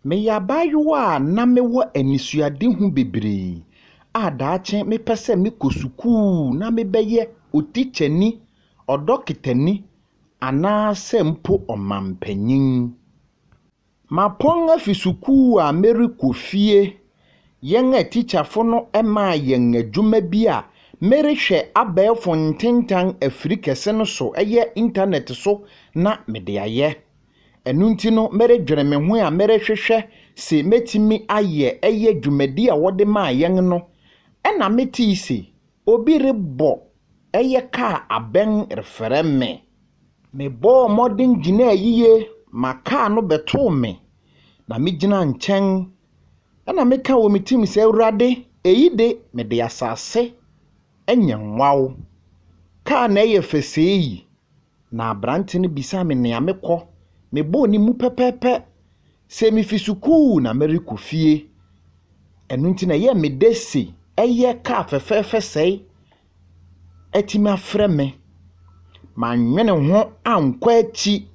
Me yabayewa na mewo anisuade hu bebre. Adaache me pese me kosuku na me beye otichani, odokitani, ana sempo omampanyin. Maponga fi suku a merikofie. Yenga teacherfo no ema yenga adwuma bi a merehwe abɛɛfo ntentan Afrikase no so internet so na mede aye. Enu nti no meredwene me ho a merehwehwɛ se metimi aye dwumadi a wode ma yen no. Ena meti se obi rebo ka aben refereme. Me bo modern gina yiye maka no beto me. Na me gina nchen. Ena meka wo metim se Awurade eyide me de asase enyanwawo. Ka na fesei na abrante no bisa me nea mekɔ. Me bo ni mu pepepe se mi fisuku na merikofie. Enu nti na ye me desi ka fefefe sei etimi afrɛ me. Mandwene ho ankɔ akyi.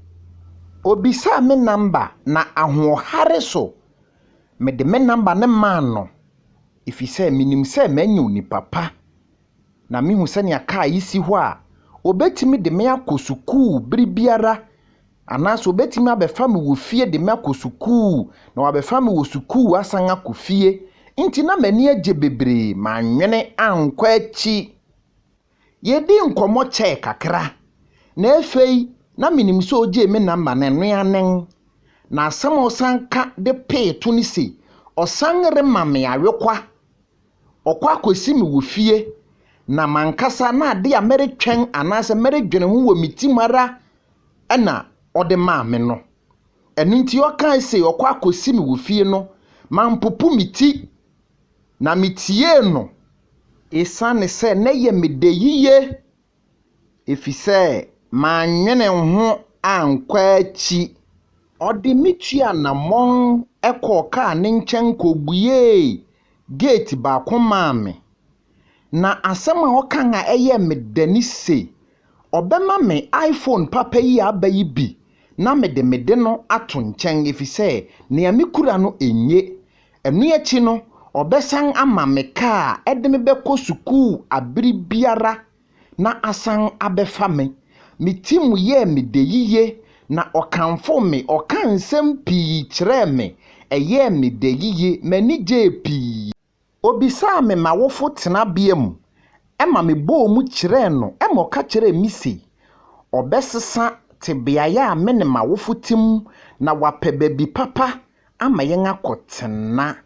Obisa me number na ahohare so. Me de me number ne man no. Ifi se minim se manyu ni papa. Na mi hu se ne aka yisi ho a obetimi de me akosuku bribiara. Anaso obetimi abefa me wo fie de me akosuku na wabefa me wo suku asan akofie. Inti na mani agye bebre mandwene ankɔ akyi. Yedi nkomo che kakra. Na efei na minim so oje me number na nuanen. Na asem osanka de pay to ni se osangre mame awekwa. Okwa akosi me wo fie na mankasa na ade a meretwen anase meredwene ho wo mitimara ena ode maame no. Enu nti okan se okwa akosi me wo fie no mampopu miti na mitie no. Esane se na ye mede yiye efise mandwene ho ankɔ akyi. Odi mitua na mon ka ne nchen kobuye gate ba komame. Na asem a okan a eye medani se obema me iPhone papa yi abayi bi na mede no ato nchen efise ne amikura no enye. Enu achi no obesan ama me ka ede me beko suku abiri biara na asan abefa me. Mitimu ye mede yiye na okanfo me okansem pi kire me eye mede yiye mani je pi. Obisa me mawofo tena biam ema me bo mu kire no ema oka kire mi se obesesa te biaya me ne mawofo tim na wapebabi papa ama yen akotena.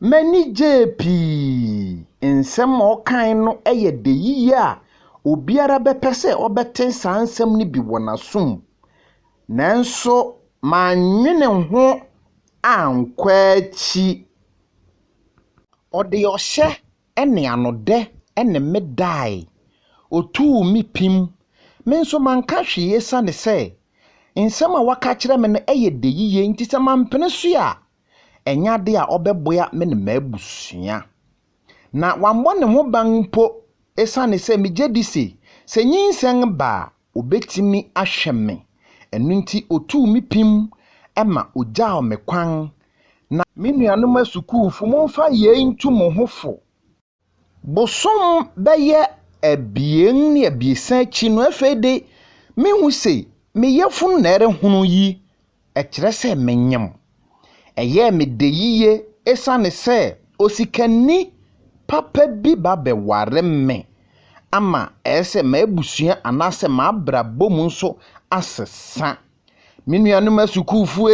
Mani je pi ensem okan no eye de yiye a obiara bepese obeten sansem ni bi wonasum. Nanso mandwene ho ankɔ akyi. Ode ohye ene anode ene medai. Otu mi pim. Menso manka hweye sane se ensem a waka kire me no eye de yiye nti se mampene so a enya de a obeboya me ne mabusua. Na wambo ne ho banpo esane se mejedi se nyinsɛn ba obetimi ahweme. Enu nti otu mi pim ema ogya me kwan. Na me nuanom asukuufo momfa ye ntu mo hofo. Bosom beye ebien ne ebiesa chi no afede me hu se me yefun na ere hunu yi ekire se menyem. Eye me de yiye esane se osikani papa bi babe ware me. Ama ese mabusua anase mabrabo mu nso asesa. Me nuanom asukuufo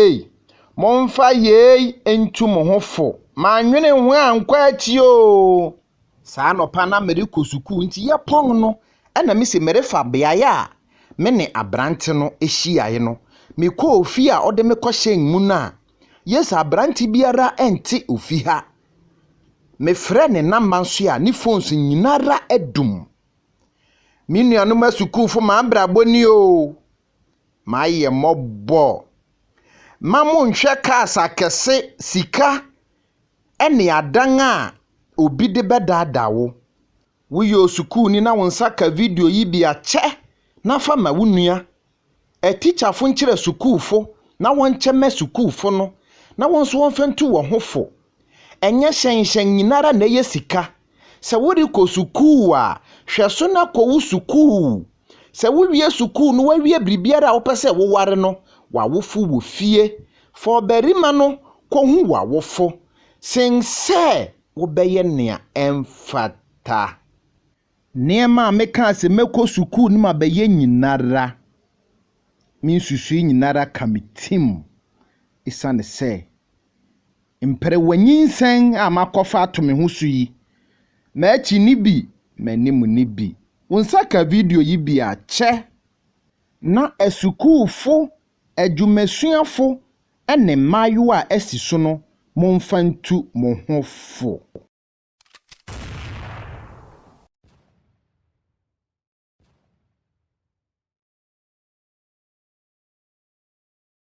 momfa ye entu mo hofo. Mandwene ho ankɔ akyi o. Saa no pa na merikosuku nti ye pon no ena me se merefa beaye a me ne abrante no ehyiaye no. Me kɔ ofi a ode me kɔhye nmu na yes abrante biara ente ofi ha. Me frɛ ne namba nso a ne phones nyinara edum. Me nuanom asukuufo ma brabo ni o. Ma ye mobbo. Mamu nhwe kasa kese sika ene adan a obi de bedadawo. Wo yo suku ni na wonsa ka video yi bi ache na fa ma wunua. E teacher fo nkire sukuufo na wonche me sukuufo no na wɔn nso wɔmfɛntu wɔn ho fo. Ɛnyɛ hyɛnhyɛn nyinara na ɛyɛ sika. Sɛ wode kɔ sukuu a, hwɛ so na kɔ wo sukuu. Sɛ wowie sukuu no wawie biribiara a wopɛ sɛ woware no, wawofo wɔ fie. Fa ɔbarima no kɔhu wawofo. Sen sɛ wobɛyɛ nea ɛmfata. Nneɛma a meka sɛ mɛkɔ sukuu no ma bɛyɛ nyinara. Mensusui nyinara ka me tim. Ɛsiane sɛ Mpɛrewa Nyinsɛn a makɔfa ato me ho so yi. M'akyi ni bi, m'anim ni bi. Wo nsa ka video yi bi a kyɛ. Na asukuufo, adwumasuafo, ɛne mmaayewa a asi so no, momfa ntu mo ho fo.